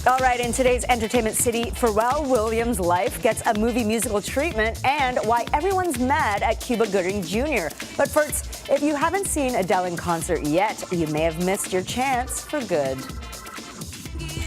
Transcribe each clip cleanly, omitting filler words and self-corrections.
All right, in today's Entertainment City, Pharrell Williams' life gets a movie musical treatment and why everyone's mad at Cuba Gooding Jr. But first, if you haven't seen Adele in concert yet, you may have missed your chance for good.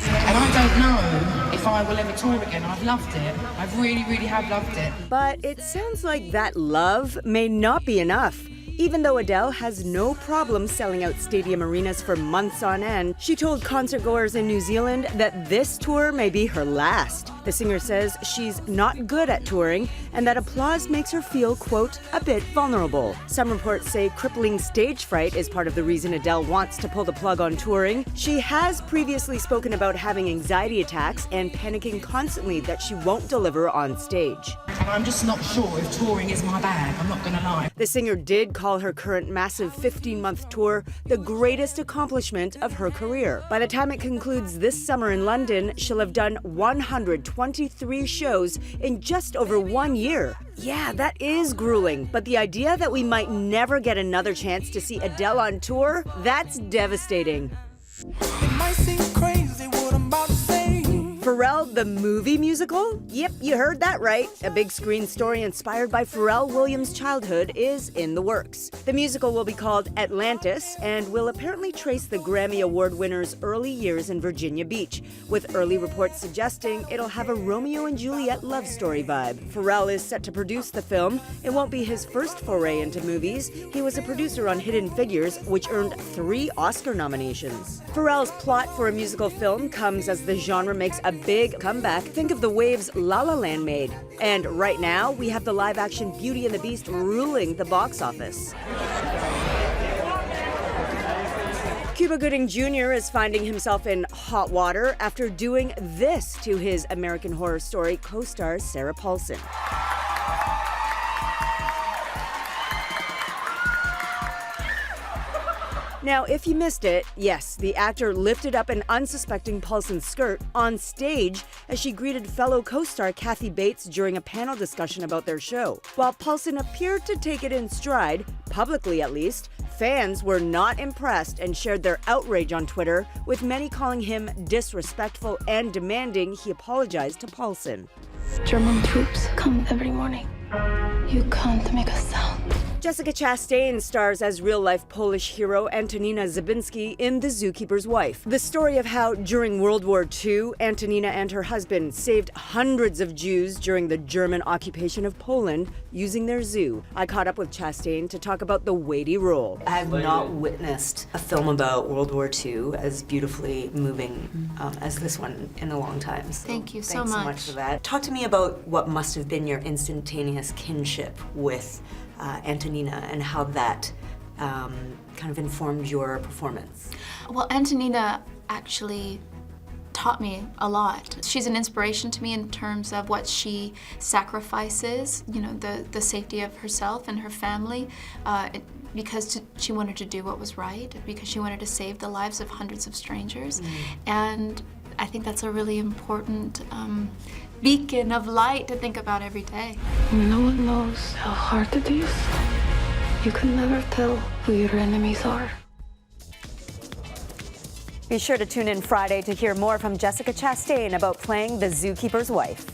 And I don't know if I will ever tour again. I've loved it. I really, really have loved it. But it sounds like that love may not be enough. Even though Adele has no problem selling out stadium arenas for months on end, she told concertgoers in New Zealand that this tour may be her last. The singer says she's not good at touring and that applause makes her feel, quote, a bit vulnerable. Some reports say crippling stage fright is part of the reason Adele wants to pull the plug on touring. She has previously spoken about having anxiety attacks and panicking constantly that she won't deliver on stage. And I'm just not sure if touring is my bag, I'm not gonna lie. The singer did call her current massive 15-month tour the greatest accomplishment of her career. By the time it concludes this summer in London, she'll have done 123 shows in just over 1 year. Yeah, that is grueling, but the idea that we might never get another chance to see Adele on tour, that's devastating. It might seem crazy what I'm about to say. Pharrell the movie musical? Yep, you heard that right. A big screen story inspired by Pharrell Williams' childhood is in the works. The musical will be called Atlantis and will apparently trace the Grammy Award winner's early years in Virginia Beach, with early reports suggesting it'll have a Romeo and Juliet love story vibe. Pharrell is set to produce the film. It won't be his first foray into movies. He was a producer on Hidden Figures, which earned 3 Oscar nominations. Pharrell's plot for a musical film comes as the genre makes a big comeback. Think of the waves La La Land made. And right now, we have the live-action Beauty and the Beast ruling the box office. Cuba Gooding Jr. is finding himself in hot water after doing this to his American Horror Story co-star Sarah Paulson. Now, if you missed it, yes, the actor lifted up an unsuspecting Paulson's skirt on stage as she greeted fellow co-star Kathy Bates during a panel discussion about their show. While Paulson appeared to take it in stride, publicly at least, fans were not impressed and shared their outrage on Twitter, with many calling him disrespectful and demanding he apologize to Paulson. German troops come every morning. You can't make a sound. Jessica Chastain stars as real-life Polish hero Antonina Zabinski in The Zookeeper's Wife. The story of how, during World War II, Antonina and her husband saved hundreds of Jews during the German occupation of Poland using their zoo. I caught up with Chastain to talk about the weighty role. I have not witnessed a film about World War II as beautifully moving as this one in a long time. So Thank you so thanks much. so much for that. Talk to me about what must have been your instantaneous kinship with Antonina and how that kind of informed your performance. Well, Antonina actually taught me a lot. She's an inspiration to me in terms of what she sacrifices, you know, the safety of herself and her family, because she wanted to do what was right, because she wanted to save the lives of hundreds of strangers. And I think that's a really important beacon of light to think about every day. No one knows how hard it is. You can never tell who your enemies are. Be sure to tune in Friday to hear more from Jessica Chastain about playing The Zookeeper's Wife.